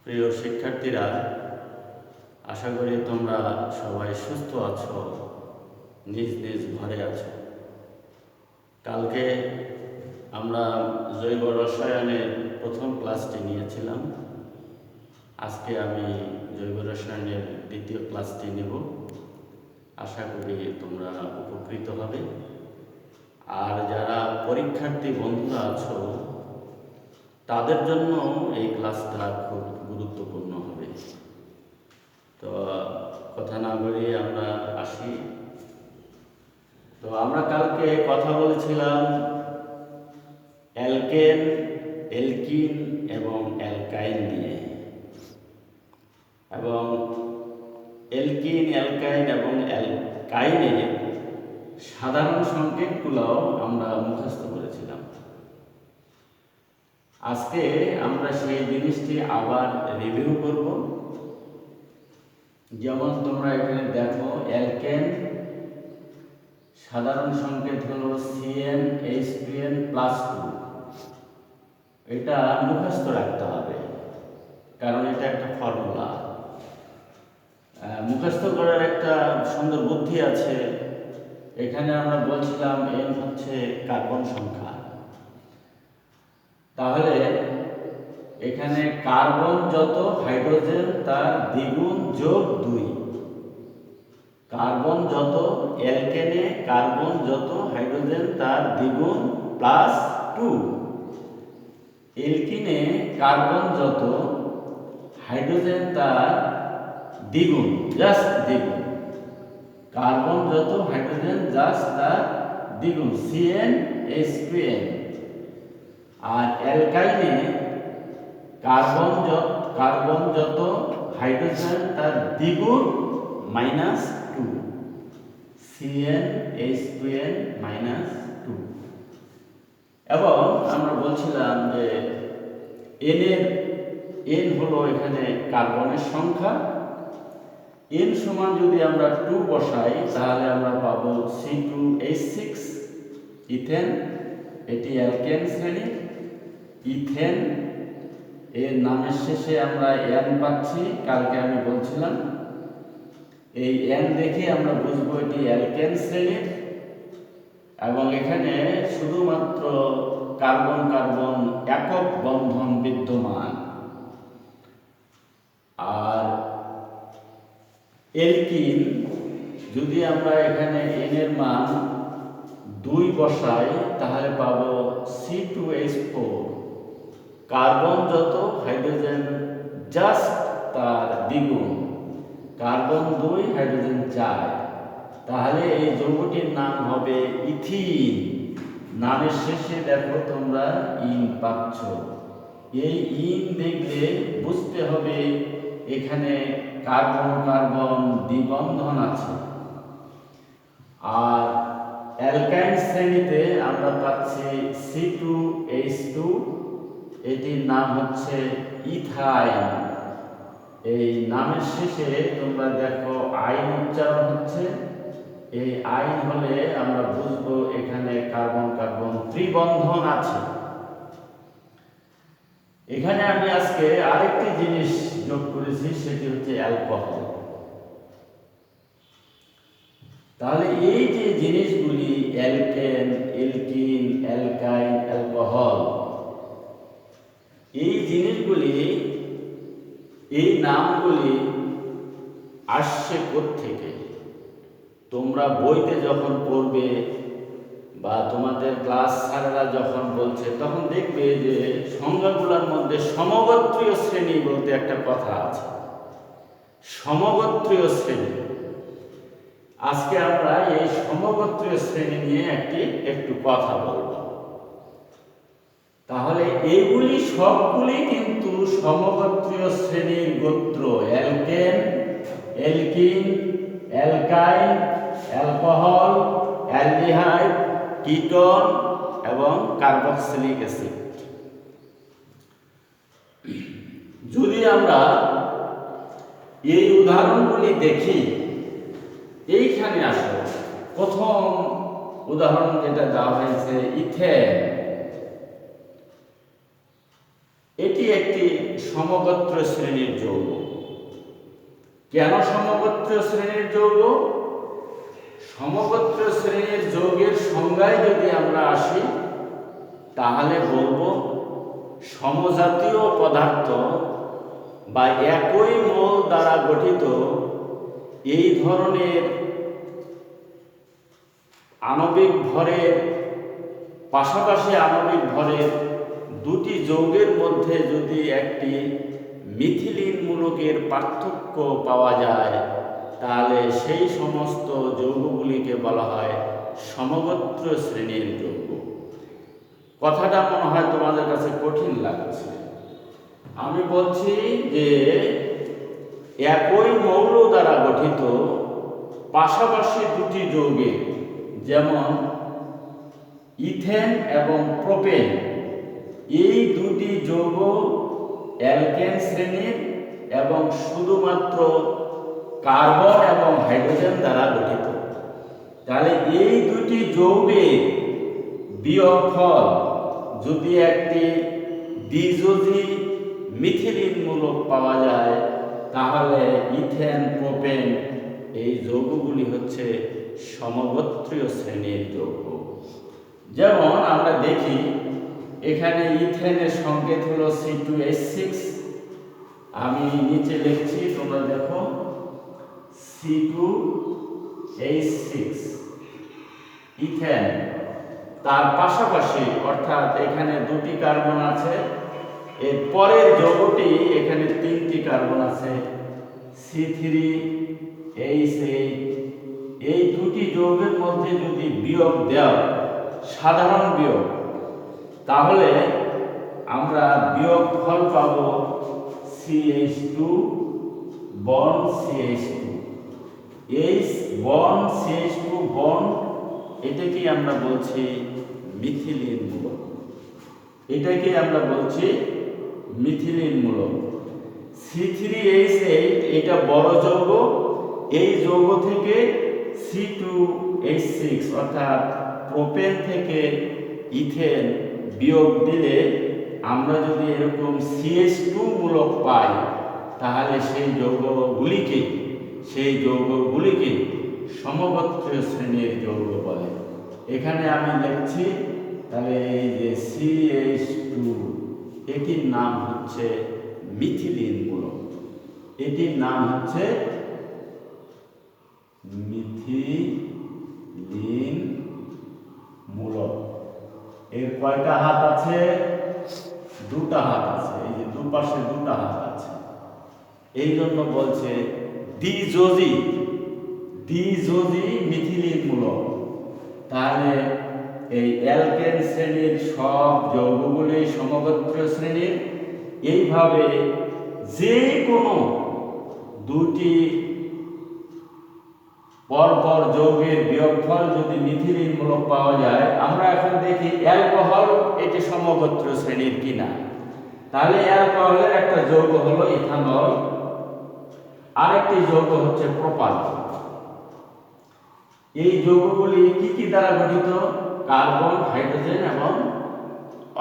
প্রিয় শিক্ষার্থীরা, আশা করি তোমরা সবাই সুস্থ আছো, নিজ নিজ ঘরে আছো। কালকে আমরা জৈব রসায়নের প্রথম ক্লাসটি নিয়েছিলাম। আজকে আমি জৈব রসায়নের দ্বিতীয় ক্লাসটি নেব। আশা করি তোমরা উপকৃত হবে। আর যারা পরীক্ষার্থী বন্ধুরা আছো তাদের জন্য এই ক্লাসটা খুব গুরুত্বপূর্ণ হবে। তো কথা না বলে আমরা আসি। তো আমরা কালকে কথা বলেছিলাম অ্যালকেন, অ্যালকিন এবং অ্যালকাইন নিয়ে, এবং অ্যালকিন, অ্যালকাইন এবং অ্যালকাইনের সাধারণ সংকেতগুলোও আমরা মুখস্থ করেছিলাম। আজকে আমরা সেই জিনিসটি আবার রিভিউ করব। যেমন তোমরা এখানে দেখো, অ্যালকেন সাধারণ সংকেত হলো CnH2n+2। এটা মুখস্থ রাখতে হবে, কারণ এটা একটা ফর্মুলা। মুখস্থ করার একটা সুন্দর বুদ্ধি আছে। এখানে আমরা বলছিলাম n হচ্ছে কার্বন সংখ্যা। তাহলে এখানে কার্বন যত, হাইড্রোজেন তার দ্বিগুণ যোগ 2। কার্বন যত, অ্যালকেনে কার্বন যত, হাইড্রোজেন তার দ্বিগুণ +2। অ্যালকিনে কার্বন যত, হাইড্রোজেন তার দ্বিগুণ, জাস্ট দ্বিগুণ। কার্বন যত, হাইড্রোজেন জাস্ট তার দ্বিগুণ, CnH2n। আর অ্যালকাইনে কার্বন যত, হাইড্রোজেন তার দ্বিগুণ -2, CnH2n-2। এবং আমরা বলছিলাম যে n হলো এখানে কার্বনের সংখ্যা। n সমান যদি আমরা 2 বসাই তাহলে আমরা পাবো C2H6 ইথেন। এটি অ্যালকেন শ্রেণী। ইথেন এর নামের শেষে আমরা n পাচ্ছি। কালকে আমি বলছিলাম এই n দেখে আমরা বুঝবো এটি অ্যালকেন শ্রেণীর। এবং এখানে শুধুমাত্র কার্বন কার্বন একক বন্ধন বিদ্যমান। আর অ্যালকিন যদি আমরা এখানে n এর মান 2 বসাই তাহলে পাবো C2H4। কার্বন যত, হাইড্রোজেন জাস্ট তার দ্বিগুণ, কার্বন 2, হাইড্রোজেন 4। তাহলে এই যৌগটির নাম হবে ইথিন। নামের শেষে দেখো তোমরা ইন পাচ্ছ। এই ইন দেখলে বুঝতে হবে এখানে কার্বন কার্বন দ্বিবন্ধন আছে। আর অ্যালকাইন শ্রেণীতে আমরা পাচ্ছি C2H2। এটির নাম হচ্ছে ইথাইন। এই নামের শেষে তোমরা দেখো আইন উচ্চারণ হচ্ছে। এই আইন হলে আমরা বুঝবো এখানে কার্বন কার্বন ত্রিবন্ধন আছে। এখানে আমি আজকে আরেকটি জিনিস যোগ করেছি, সেটি হচ্ছে অ্যালকোহল। তাহলে এই যে জিনিসগুলি অ্যালকেন, অ্যালকিন, অ্যালকাইন, অ্যালকোহল, এই জিনিসগুলি, এই নামগুলি আসছে কোত্থেকে? তোমরা বইতে যখন পড়বে বা তোমাদের ক্লাস স্যারেরা যখন বলছে তখন দেখবে যে সংজ্ঞাগুলোর মধ্যে সমগোত্রীয় শ্রেণী বলতে একটা কথা আছে। সমগোত্রীয় শ্রেণী। আজকে আমরা এই সমগোত্রীয় শ্রেণী নিয়ে একটু কথা বলব। তাহলে এইগুলি সবগুলি কিন্তু সমগোত্রীয় শ্রেণীর গোত্র। Alkane, alkyne, অ্যালকাইন, alcohol, aldehyde, ketone এবং কার্বক্সিলিক অ্যাসিড। যদি আমরা এই উদাহরণগুলি দেখি, এইখানে আসো। প্রথম উদাহরণ যেটা দেওয়া হয়েছে ইথেন। এটি একটি সমগোত্র শ্রেণীর যৌগ। কেন সমগোত্র শ্রেণীর যৌগ? সমগোত্র শ্রেণীর যৌগের সংজ্ঞায় যদি আমরা আসি তাহলে বলবো সমজাতীয় পদার্থ বা একই মৌল দ্বারা গঠিত এই ধরনের আণবিক ভরের পাশাপাশি আণবিক ভরের দুটি যৌগের মধ্যে যদি একটি মিথিলিন মূলকের পার্থক্য পাওয়া যায় তাহলে সেই সমস্ত যৌগগুলিকে বলা হয় সমগোত্র শ্রেণীর যৌগ। কথাটা মনে হয় তোমাদের কাছে কঠিন লাগছে। আমি বলছি যে একই মৌল দ্বারা গঠিত পাশাপাশি দুটি যৌগের, যেমন ইথেন এবং প্রোপেন, এই দুটি যৌগ অ্যালকেন শ্রেণীর এবং শুধুমাত্র কার্বন এবং হাইড্রোজেন দ্বারা গঠিত। তাহলে এই দুটি যৌগের বিয়োগফল যদি একটি দ্বিযোজী মিথিলিন মূলক পাওয়া যায় তাহলে ইথেন প্রোপেন এই যৌগগুলি হচ্ছে সমগোত্রীয় শ্রেণীর যৌগ। যেমন আমরা দেখি এখানে ইথেনের সংকেত হলো C2H6, আমি নিচে লিখছি তোমরা দেখো C2H6 ইথেন। তার পাশাপাশি অর্থাৎ এখানে দুটি কার্বন আছে, এর পরের যৌগটি এখানে তিনটি কার্বন আছে C3H8। এই দুটি যৌগের মধ্যে যদি বিয়োগ দেওয়া সাধারণ বিয়োগ তাহলে আমরা বিয়োগ ফল পাব CH2 বন্ড CH2। এই বন্ড CH2 বন্ড এটাকে আমরা বলছি মিথিলিন মূলক। এটাকে আমরা বলছি মিথিলিন মূলক। C3H8 এটা বড় যৌগ, এই যৌগ থেকে C2H6 অর্থাৎ প্রোপেন থেকে ইথেন বিয়োগ দিলে আমরা যদি এরকম CH2 মূলক পাই তাহলে সেই যৌগগুলিকে সমগোত্রীয় শ্রেণীর যৌগ বলে। এখানে আমি লিখছি তাহলে এই যে CH2 এটির নাম হচ্ছে মিথিলিন মূলক, এটির নাম হচ্ছে মিথিলিন মূলক। এর কয়টা হাত আছে? দুটা হাত আছে, এই যে দুপাশে দুটা হাত আছে, এই জন্য বলছে দ্বিযোজী মিথিলিন মূলক। তাহলে এই অ্যালকেন শ্রেণীর সব যৌগগুলি সমগোত্রীয় শ্রেণীর। এইভাবে যে কোনো দুটি পরপর যৌগের বিয়োগফল যদি মিথিলিন মূলক পাওয়া যায়, আমরা এখন দেখি অ্যালকোহল এটি সমগোত্রীয় শ্রেণীর কিনা। তাহলে অ্যালকোহলের একটা যৌগ হলো ইথানল, আরেকটি যৌগ হচ্ছে প্রোপানল। এই যৌগগুলি কি দ্বারা গঠিত? কার্বন, হাইড্রোজেন এবং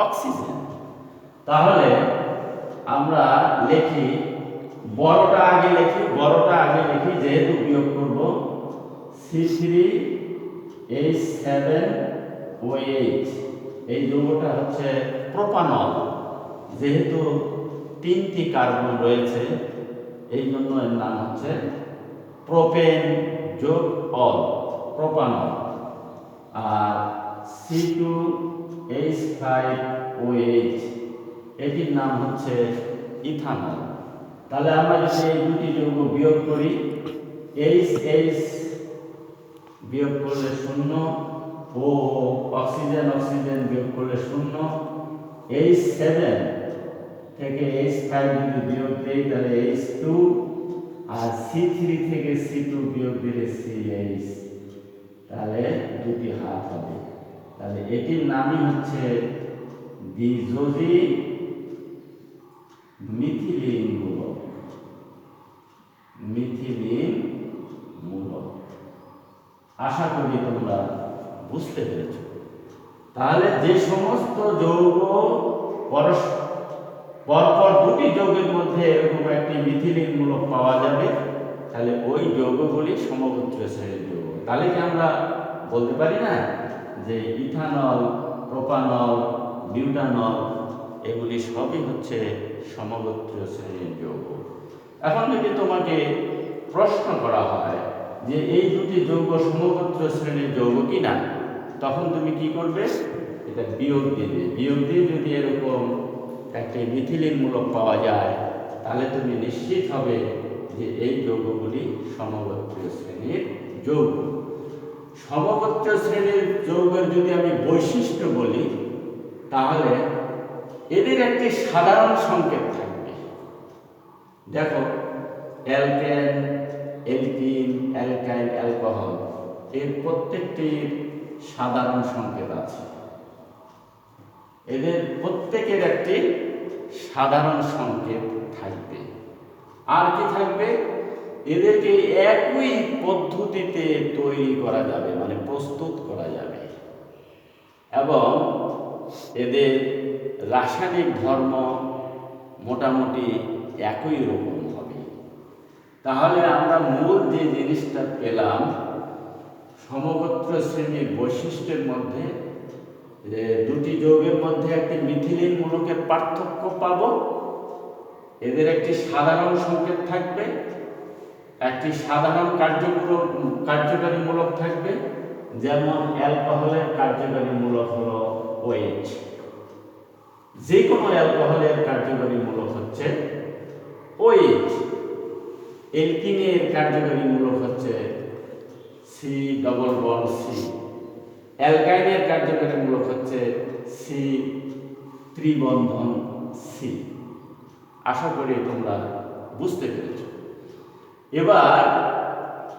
অক্সিজেন। তাহলে আমরা লিখি বড়টা আগে লিখি যেহেতু বিয়োগ করব C3H7OH এই যৌগটা হচ্ছে প্রোপানল। যেহেতু তিনটি কার্বন রয়েছে এই জন্য এর নাম হচ্ছে প্রোপেন যোগ অল, প্রোপানল। আর C2H5OH এটির নাম হচ্ছে ইথানল। তাহলে আমরা যদি এই দুটি যৌগ বিয়োগ করি, H বিয়োগ করলে 0 ও অক্সিজেন বিয়োগ করলে 0, H7 থেকে H5 যদি বিয়োগ দেই তাহলে H2, আর C3 থেকে C2 বিয়োগ দিলে CH, তাহলে দুটি হাত হবে। তাহলে এটির নামই হচ্ছে দ্বিযোজী মিথিলিন মূলক। আশা করি তোমরা বুঝতে পেরেছ। তাহলে যে সমস্ত যৌগ পরপর দুটি যৌগের মধ্যে এরকম একটি মিথিলিন মূলক পাওয়া যাবে, তাহলে ওই যৌগগুলি সমগোত্রীয় শ্রেণীর যৌগ। তাহলে কি আমরা বলতে পারি না যে ইথানল, প্রোপানল, বিউটানল এগুলি সবই হচ্ছে সমগোত্রীয় শ্রেণীর যৌগ। এখন যদি তোমাকে প্রশ্ন করা হয় যে এই দুটি যৌগ সমগোত্রীয় শ্রেণীর যৌগ কিনা, তখন তুমি কি করবে? এটা বিয়োগ দিবে। বিয়োগ দিয়ে যদি এরকম একটি মিথিলিন মূলক পাওয়া যায়, তাহলে তুমি নিশ্চিত হবে যে এই যৌগগুলি সমগোত্রীয় শ্রেণীর যৌগ। সমগোত্রীয় শ্রেণীর যৌগের যদি আমি বৈশিষ্ট্য বলি, তাহলে এদের একটি সাধারণ সংকেত থাকবে। দেখো, অ্যালকেন, অ্যালকিন, অ্যালকাইল, অ্যালকোহল এর প্রত্যেকটির সাধারণ সংকেত আছে। এদের প্রত্যেকের একটি সাধারণ সংকেত থাকবে। আর কি থাকবে? এদেরকে একই পদ্ধতিতে তৈরি করা যাবে, মানে প্রস্তুত করা যাবে, এবং এদের রাসায়নিক ধর্ম মোটামুটি একই রকম হবে। তাহলে আমরা মূল যে জিনিসটা পেলাম সমগোত্রীয় শ্রেণীর বৈশিষ্ট্যের মধ্যে, যে দুটি যৌগের মধ্যে একটি মিথিলিন মূলকের পার্থক্য পাব, এদের একটি সাধারণ সংকেত থাকবে, একটি সাধারণ কার্যকারী মূলক থাকবে, যেমন অ্যালকোহলের কার্যকারী মূলক হলো OH। যে কোনো অ্যালকোহলের কার্যকারী মূলক হচ্ছে OH। অ্যালকিনের কার্যকারী মূলক হচ্ছে C ডবল বন্ড C। অ্যালকাইনের কার্যকারী মূলক হচ্ছে C ত্রিবন্ধন C। আশা করি তোমরা বুঝতে পেরেছ। এবার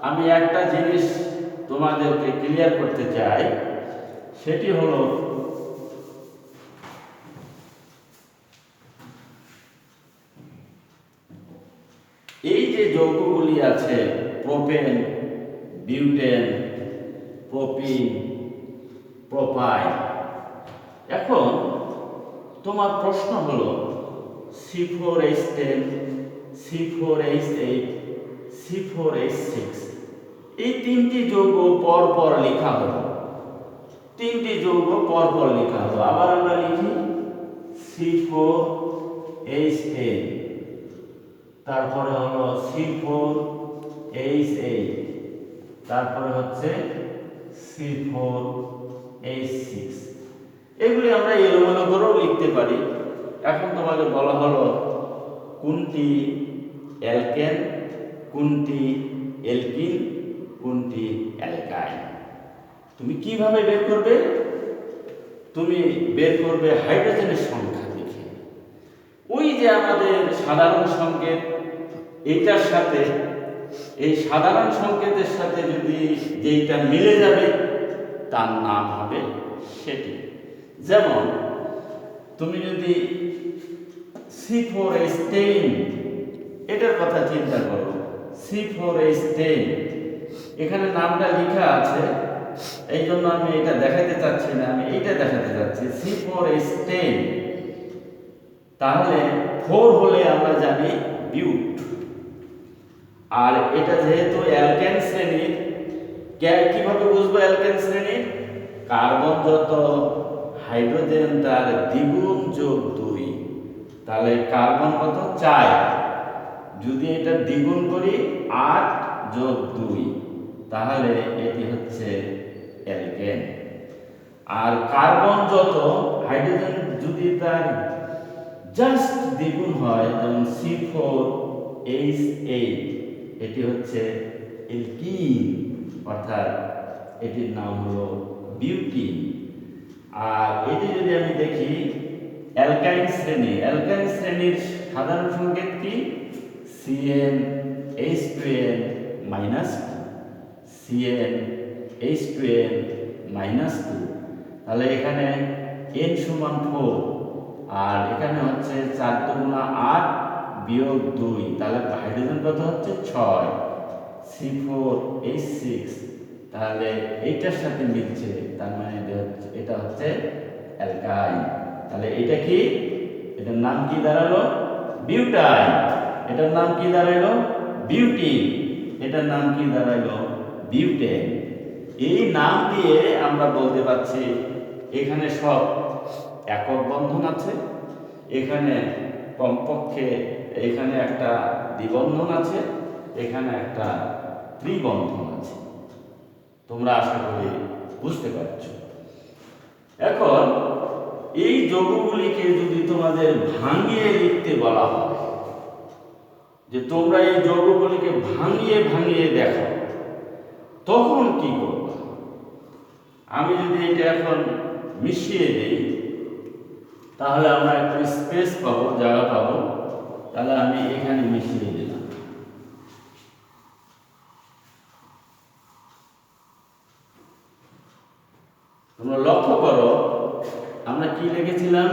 আমি একটা জিনিস তোমাদেরকে ক্লিয়ার করতে চাই, সেটি হলো এই যে যৌগগুলি আছে প্রোপেন, বিউটেন, প্রোপিন, প্রোপাইন, এখন তোমার প্রশ্ন হলো C4H10, C4H8, C4H6 এই তিনটি যৌগ পরপর লেখা হলো। তিনটি যৌগ পরপর লেখা হলো। আবার আমরা লিখি C4H10, তারপরে হলো C4H8, তারপরে হচ্ছে C4H6। এগুলি আমরা এলোমেলো করেও লিখতে পারি। এখন তোমাকে বলা হলো কোনটি অ্যালকেন, কোনটি অ্যালকিন, কোনটি অ্যালকাইন। তুমি কিভাবে বের করবে? তুমি বের করবে হাইড্রোজেনের সংখ্যা দেখে। ওই যে আমাদের সাধারণ সংকেত, এইটার সাথে এই সাধারণ সংকেতের সাথে যদি যেইটা মিলে যাবে তার নাম হবে সেটি। যেমন তুমি যদি C4H10 এটার কথা চিন্তা করো, C4H10 এখানে নামটা লেখা আছে, এই জন্য আমি এটা দেখাতে চাচ্ছি না, আমি এইটা দেখাতে চাচ্ছি C4H10। তাহলে 4 হলে আমরা জানি বিউট, আর এটা যেহেতু অ্যালকেন শ্রেণীর, কিভাবে বুঝবো অ্যালকেন শ্রেণীর? কার্বন যত, হাইড্রোজেন তার দ্বিগুণ যোগ 2, তাহলে কার্বন কত? 4। যদি এটা দ্বিগুণ করি 8 যোগ 2, তাহলে এটি হচ্ছে অ্যালকেন। আর কার্বন যত, হাইড্রোজেন যদি তার জাস্ট দ্বিগুণ হয়, যেমন C4H8, এটি হচ্ছে অ্যালকিন, অর্থাৎ এটির নাম হলো বিউটিন। আর এটি যদি আমি দেখি অ্যালকাইন শ্রেণী, অ্যালকাইন শ্রেণীর সাধারণ সংকেত কি? CnH2n -2, CnH2n -2। তাহলে এখানে n সমান 4, আর এখানে হচ্ছে 4 দুগুণা 8 বিয়োগ 2, তাহলে হাইড্রোজেন কত হচ্ছে? 6। C4H6, তাহলে এইটার সাথে মিলছে, তার মানে এটা হচ্ছে অ্যালকাইন। তাহলে এটা কি? এটার নাম কি দাঁড়ালো? বিউটাইল। এটার নাম কি দাঁড়ালো? বিউটিন। এটার নাম কি দাঁড়ালো? বিউটেন। এই নাম দিয়ে আমরা বলতে পারছি এখানে সব একক বন্ধন আছে, এখানে কমপক্ষে এখানে একটা দ্বিবন্ধন আছে, এখানে একটা ত্রিবন্ধন আছে। তোমরা আশা করি বুঝতে পারছো। এখন এই যৌগগুলিকে যদি তোমাদের ভাঙিয়ে লিখতে বলা হয়, যে তোমরা এই যৌগগুলিকে ভাঙিয়ে ভাঙিয়ে দেখো, তখন কি করবে? আমি যদি এটা এখন মিশিয়ে দিই, তাহলে আমরা একটু স্পেস পাবো, জায়গা পাবো। তাহলে আমি এখানে মিশিয়ে দিলাম। তোমরা লক্ষ্য করো, আমরা কি লিখেছিলাম?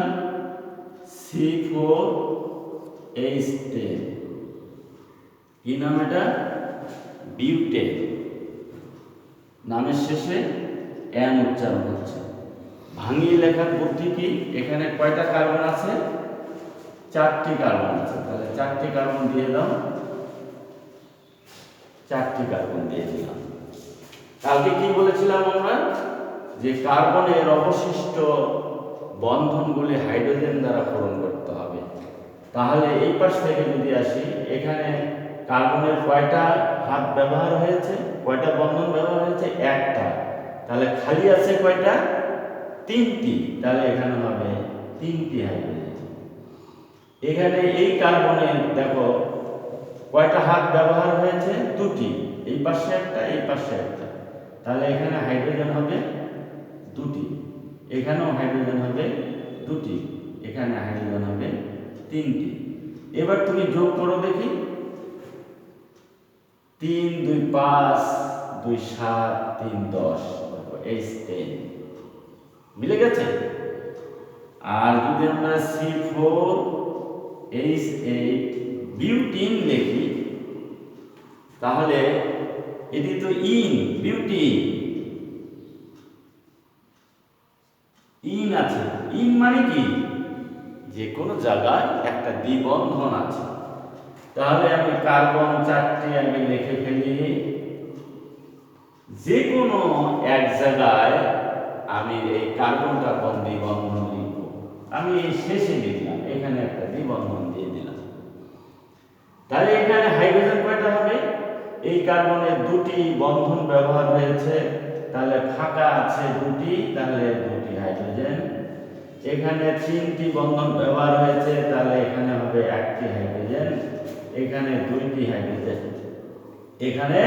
C4H10। কি নাম এটা? বিউটেন। নামের শেষে এন উচ্চারণ হচ্ছে। ভাঙিয়ে লেখার বুদ্ধি কি? এখানে কয়টা কার্বন আছে? 4টি কার্বন আছে। তাহলে 4টি কার্বন দিয়ে দাও। 4টি কার্বন দিয়ে দিলাম। কালকে কি বলেছিলাম আমরা? যে কার্বনের অবশিষ্ট বন্ধনগুলি হাইড্রোজেন দ্বারা পূরণ করতে হবে। তাহলে এই পাশ থেকে যদি আসি, এখানে কার্বনের কয়টা হাত ব্যবহার হয়েছে? কয়টা বন্ধন ব্যবহার হয়েছে? একটা। তাহলে খালি আছে কয়টা? 3টি। তাহলে এখানে হবে 3টি হাইড্রোজেন। এখানে এই কার্বনে দেখো কয়টা হাত ব্যবহার হয়েছে? 2টি। এই পাশে একটা, এই পাশে একটা। তাহলে এখানে হাইড্রোজেন হবে 2টি, এখানেও হাইড্রোজেন হবে 2টি, এখানে হাইড্রোজেন হবে 3টি। এবার তুমি যোগ করো দেখি। 3 2 5 2 7 3 10, H10 মিলে গেছে। আর যদি আমরা C4H8 বিউটিন লিখি, তাহলে এটি তো বিউটিন ইন আছে। ইন মানে কি? যে কোনো জায়গায় একটা দ্বিবন্ধন আছে। তাহলে আমি কার্বন 4টি আমি লিখে ফেলি। যে কোনো এক জায়গায় আমি এই কার্বন কার্বন দ্বিবন্ধন লিখব। আমি এই শেষে লিখলাম, এখানে একটা দ্বিবন্ধন দিয়ে দিলাম। তাহলে এখানে হাইড্রোজেন কয়টা হবে? এই কার্বনের 2টি বন্ধন ব্যবহার হয়েছে, তাহলে ফাঁকা আছে 2টি, তাহলে 2টি হাইড্রোজেন। এখানে 3টি বন্ধন ব্যবহার হয়েছে, তাহলে এখানে হবে 1টি হাইড্রোজেন। এখানে 2টি হাইড্রোজেন, এখানে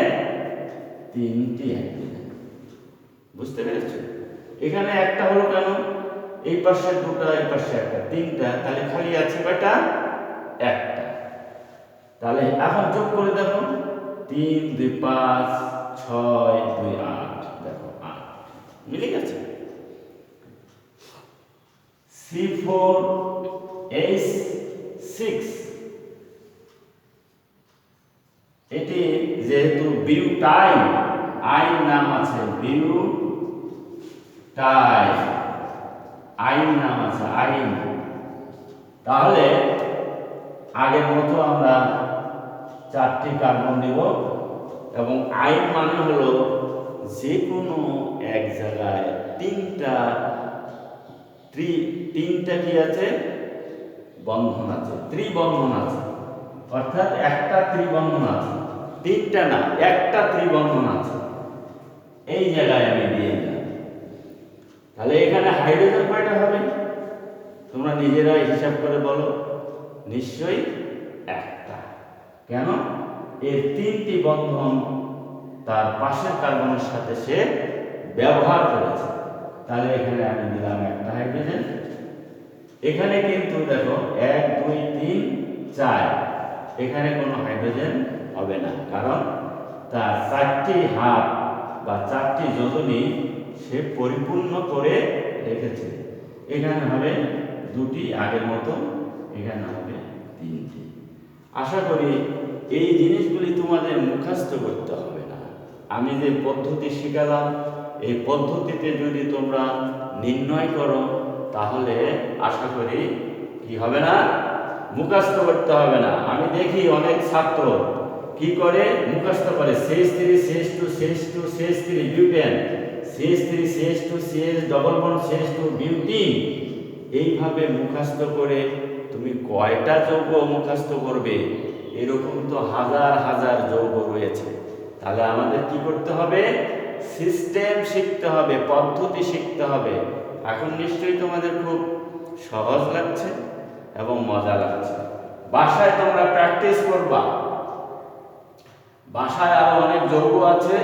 3টি হাইড্রোজেন। বুঝতে পেরেছো? এখানে একটা হলো কেন? এই পাশে 2টা, এই পাশে একটা, 3টা। তাহলে খালি আছে কয়টা? একটা। তাহলে এখন যোগ করে দেখো। 3 2 5 6 2 8, দেখো 8 মিলে গেছে। C4H6 এটি যেহেতু বিউটাইল, আইন নাম আছে বিউটাইল, আইন নাম আছে আইন। তাহলে আগের মতো আমরা 4টি কার্বন দিব, এবং আইন মানে হলো যে কোনো এক জায়গায় তিনটা কি আছে? বন্ধন আছে, ত্রিবন্ধন আছে। অর্থাৎ একটা ত্রিবন্ধন আছে, 3টা না, একটা ত্রিবন্ধন আছে। এই জায়গায় আমি দিয়ে দিলাম। তাহলে এখানে হাইড্রোজেন কয়টা হবে? তোমরা নিজেরাই হিসাব করে বলো। নিশ্চয়ই একটা। কেন? এর 3টি বন্ধন তার পাশের কার্বনের সাথে সে ব্যবহার করেছে। তাহলে এখানে আমি দিলাম একটা হাইড্রোজেন। এখানে কিন্তু দেখো 1 2 3 4, এখানে কোনো হাইড্রোজেন হবে না, কারণ তার 4টি হাত বা 4টি যোজনী সে পরিপূর্ণ করে রেখেছে। এখানে হবে 2টি আগের মতো, এখানে হবে 3টি। আশা করি এই জিনিসগুলি তোমাদের মুখস্থ করতে হবে না। আমি যে পদ্ধতি শেখালাম, এই পদ্ধতিতে যদি তোমরা নির্ণয় করো, তাহলে আশা করি কি হবে না, মুখস্থ করতে হবে না। আমি দেখি অনেক ছাত্র কি করে মুখস্থ করে CH3 CH2 CH2 CH3 butane, CH3 CH2 CH double bond CH2 butene, এইভাবে মুখস্থ করে তুমি কয়টা যৌগ মুখস্থ করবে? এরকম তো হাজার হাজার যৌগ রয়েছে। তাহলে আমাদের কি করতে হবে? সিস্টেম শিখতে হবে, পদ্ধতি শিখতে হবে। এখন নিশ্চয়ই তোমাদের খুব সহজ লাগছে এবং মজা লাগছে। বাসায় তোমরা প্র্যাকটিস করবা। বাসায় আরো অনেক যৌগ আছে,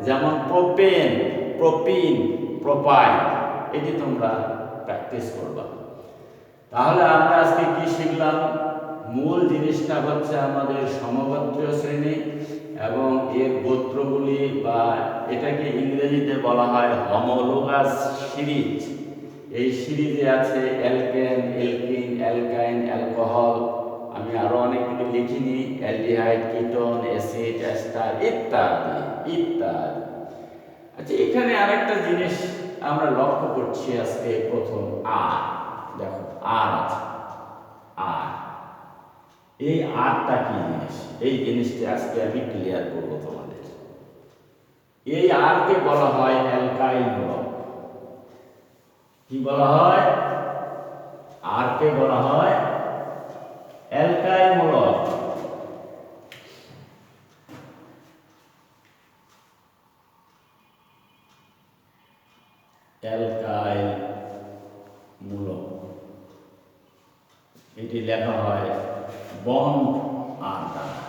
যেমন প্রোপেন, প্রোপিন, প্রোপাইন, এটি তোমরা প্র্যাকটিস করবা। তাহলে আমরা আজকে কি শিখলাম? মূল জিনিসটা হচ্ছে আমাদের সমগোত্রীয় শ্রেণী এবং এর গোত্রগুলি, বা এটাকে ইংরেজিতে বলা হয় হোমোলোগাস সিরিজ। এই সিরিজে আছে অ্যালকেন, অ্যালকিন, অ্যালকাইন, অ্যালকোহল, আমি আরো অনেকগুলি লিখিনি, অ্যালডিহাইড, কিটোন, অ্যাসিড, এস্টার ইত্যাদি ইত্যাদি। আচ্ছা, এখানে আরেকটা জিনিস আমরা লক্ষ্য করছি আজকে। প্রথম আর, দেখো আর আছে, আর, এই আরটা কি জিনিস? এই জিনিসটা আজকে আমি ক্লিয়ার করব তোমাদের। এই আরকে বলা হয় অ্যালকাইল মূলক। কি বলা হয়? আরকে বলা হয় অ্যালকাইল মূলক। অ্যালকাইল মূলক, এটি লেখা হয় বন্ড আর দ্বারা।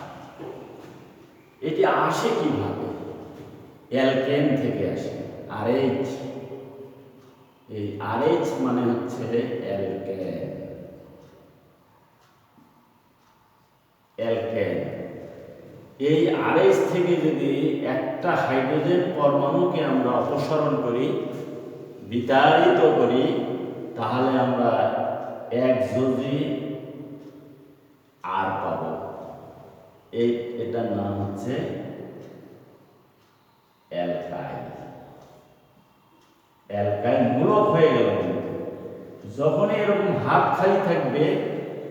এটি আসে কিভাবে? অ্যালকেন থেকে আসে, RH। এই RH মানে হচ্ছে অ্যালকেন, অ্যালকেন। এই RH থেকে যদি একটা হাইড্রোজেন পরমাণুকে আমরা অপসারণ করি, বিতাড়িত করি, তাহলে আমরা একযোজি আর পাব। এটার নাম হচ্ছে অ্যালকাইল। অ্যালকাইল মূলক হয়ে গেল। কিন্তু যখনই এরকম হাত খালি থাকবে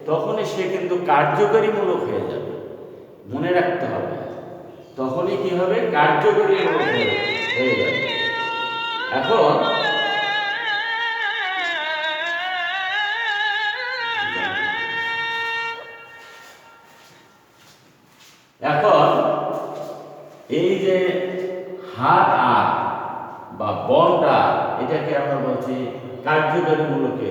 তখনই সে কিন্তু কার্যকরী মূলক হয়ে যাবে, মনে রাখতে হবে। তখনই কি হবে? কার্যকরী মূলক হয়ে যাবে। এখন এই যে হাত আর বা বন্ড আর, এটাকে আমরা বলছি কার্যকরী মূলকে।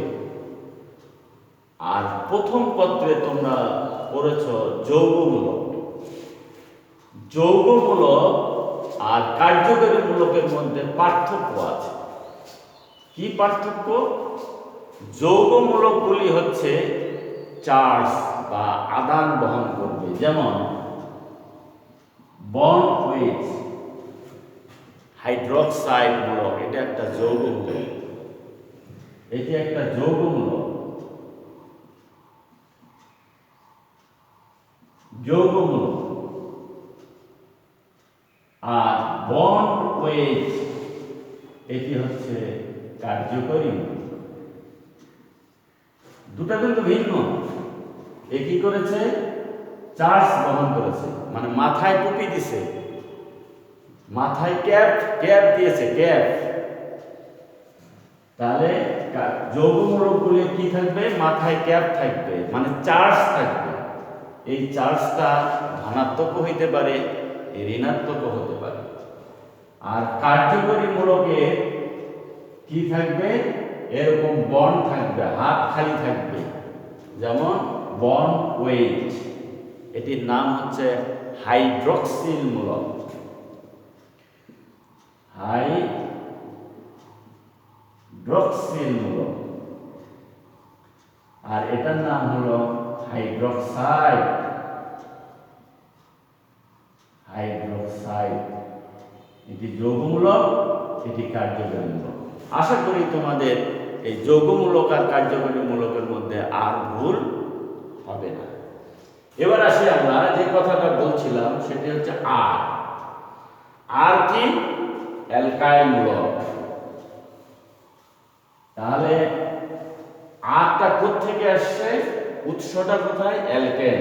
আর প্রথম পত্রে তোমরা পড়েছ যৌগমূলক। যৌগমূলক আর কার্যকরী মূলকের মধ্যে পার্থক্য আছে। কি পার্থক্য? যৌগমূলকগুলি হচ্ছে চার্জ বা আদান বহন করবে, যেমন বন্ড উইথ হাইড্রোক্সাইড মূলক, এটা একটা যৌগমূলক। এটি একটা যৌগমূলক। যৌগমূলক। আর বন্ড উইথ, এটি হচ্ছে কার্যকরী মূলক। দুটা কিন্তু ভিন্ন। এ কি করেছে? চার্জ বহন করেছে, মানে মাথায় টুপি দিছে, মাথায় ক্যাপ দিয়েছে, ক্যাপ। তাহলে যৌগমূলকগুলি কি থাকবে? মাথায় ক্যাপ থাকবে, মানে চার্জ থাকবে। এই চার্জটা ধনাত্মক হইতে পারে, ঋণাত্মক হতে পারে। আর কার্যকরী মূলকে কি থাকবে? এরকম বন্ড থাকবে, হাত খালি থাকবে, যেমন বন্ড ওয়েট। এটির নাম হচ্ছে হাইড্রক্সিল মূলক। হাইড্রক্সিল মূলক। আর এটার নাম হলো হাইড্রক্সাইড। হাইড্রক্সাইড, এটি যৌগমূলক, এটি কার্যকরী মূলক। আশা করি তোমাদের এই যৌগমূলক আর কার্যকরী মূলকের মধ্যে আর ভুল হবে না। এবার আসি আমরা যে কথাটা বলছিলাম, সেটি হচ্ছে আর। আর কি? অ্যালকাইল মূলক। তাহলে আরটা কোত্থেকে আসছে, উৎসটা কোথায়, অ্যালকেন।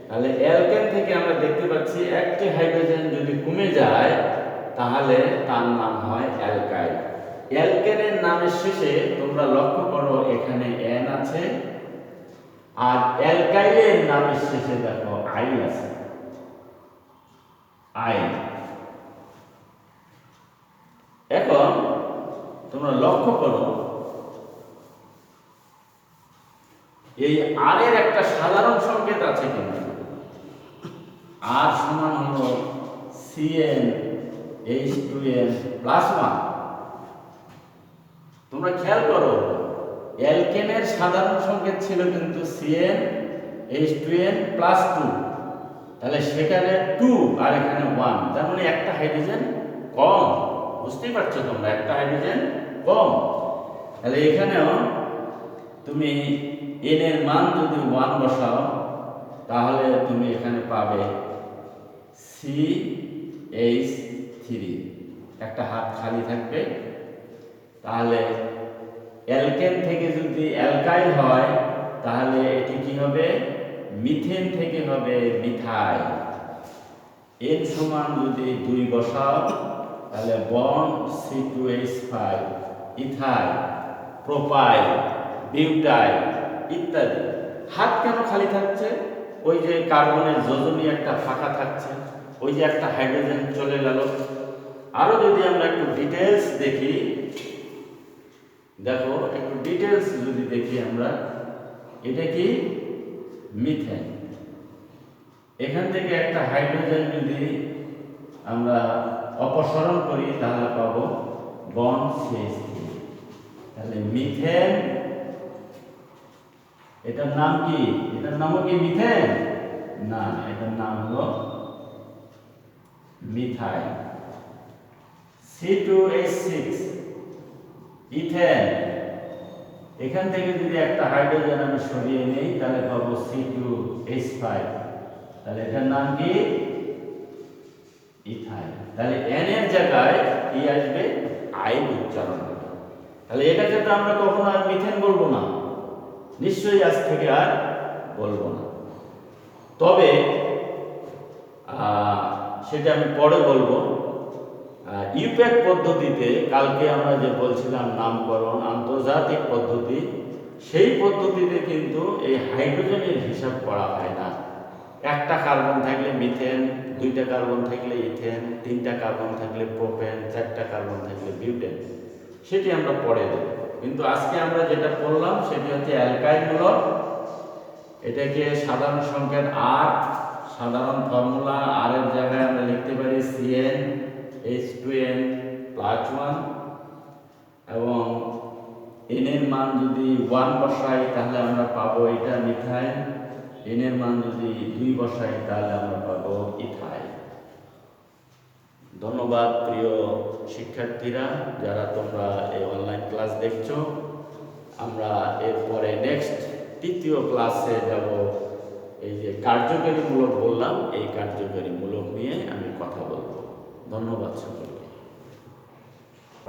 তাহলে অ্যালকেন থেকে আমরা দেখতে পাচ্ছি একটি হাইড্রোজেন যদি কমে যায় তাহলে তার নাম হয় অ্যালকাইল। অ্যালকেনের নামের শেষে তোমরা লক্ষ্য করো এখানে এন আছে, আর অ্যালকাইলের নামের শেষে দেখো আইল আছে, আইল। এখন তোমরা লক্ষ্য করো এই আর এর একটা সাধারণ সংকেত আছে কিন্তু, আর সমান হলো CnH2n+1। তোমরা খেয়াল করো অ্যালকেনের সাধারণ সংকেত ছিল কিন্তু CnH2n+2, তাহলে সেখানে 2 আর এখানে 1, তার মানে একটা হাইড্রোজেন কম। বুঝতেই পারছো তোমরা, একটা হাইড্রোজেন কম। তাহলে এখানেও তুমি n এর মান যদি 1 বসাও তাহলে তুমি এখানে পাবে CH3, একটা হাত খালি থাকবে। তাহলে অ্যালকেন থেকে যদি অ্যালকাইল হয় তাহলে এটি কি হবে, মিথেন থেকে হবে মিথাইল। n সমান যদি 2 বসাও তাহলে bond C2H5, ethyl, propyl, butyl ইত্যাদি। হাত কেন খালি থাকছে, ওই যে কার্বনের যোজনী একটা ফাঁকা থাকছে, ওই যে একটা হাইড্রোজেন চলে গেল। আরো যদি আমরা একটু ডিটেইলস দেখি, দেখো একটু ডিটেইলস যদি দেখি আমরা, এটা কি মিথেন। এখান থেকে একটা হাইড্রোজেন যদি আমরা অপসারণ করি তাহলে পাবো বন্ড CH3। তাহলে মিথেন, এটার নাম কি, এটার নামও কি মিথেন না, এটার নাম হলো মিথাইল। C2H6 ইথেন, এখান থেকে যদি একটা হাইড্রোজেন আমি সরিয়ে নেই তাহলে পাবো C2H5, তাহলে এটার নাম কি ইথাইল। তাহলে n এর জায়গায় কি আসবে, আইল উচ্চারণ হবে। তাহলে এটাকে তো আমরা কখনো আর মিথেন বলবো না, নিশ্চয়ই আজ থেকে আর বলবো না। তবে সেটা আমি পরে বলবো। ইউপ্যাক পদ্ধতিতে কালকে আমরা যে বলছিলাম নামকরণ আন্তর্জাতিক পদ্ধতি, সেই পদ্ধতিতে কিন্তু এই হাইড্রোজেনের হিসাব করা হয় না। একটা কার্বন থাকলে মিথেন, 2টা কার্বন থাকলে ইথেন, 3টা কার্বন থাকলে প্রোপেন, 4টা কার্বন থাকলে বিউটেন, সেটি আমরা পরে দেব। কিন্তু আজকে আমরা যেটা পড়লাম সেটি হচ্ছে অ্যালকাইল মূলক। এটাকে সাধারণ সংকেত আর, সাধারণ ফর্মুলা আর এর জায়গায় আমরা লিখতে পারি CnH2n+1, এবং n এর মান যদি 1 বসাই তাহলে আমরা পাবো এটা মিথাইল, n এর মান যদি 2 বসাই তাহলে আমরা পাবো ইথাইল। ধন্যবাদ প্রিয় শিক্ষার্থীরা, যারা তোমরা এই অনলাইন ক্লাস দেখছো। আমরা এরপরে নেক্সট 3য় ক্লাসে যাব। এই যে কার্যকরী মূলক বললাম, এই কার্যকরী মূলক নিয়ে আমি কথা বলবো। ধন্যবাদ সকলকে।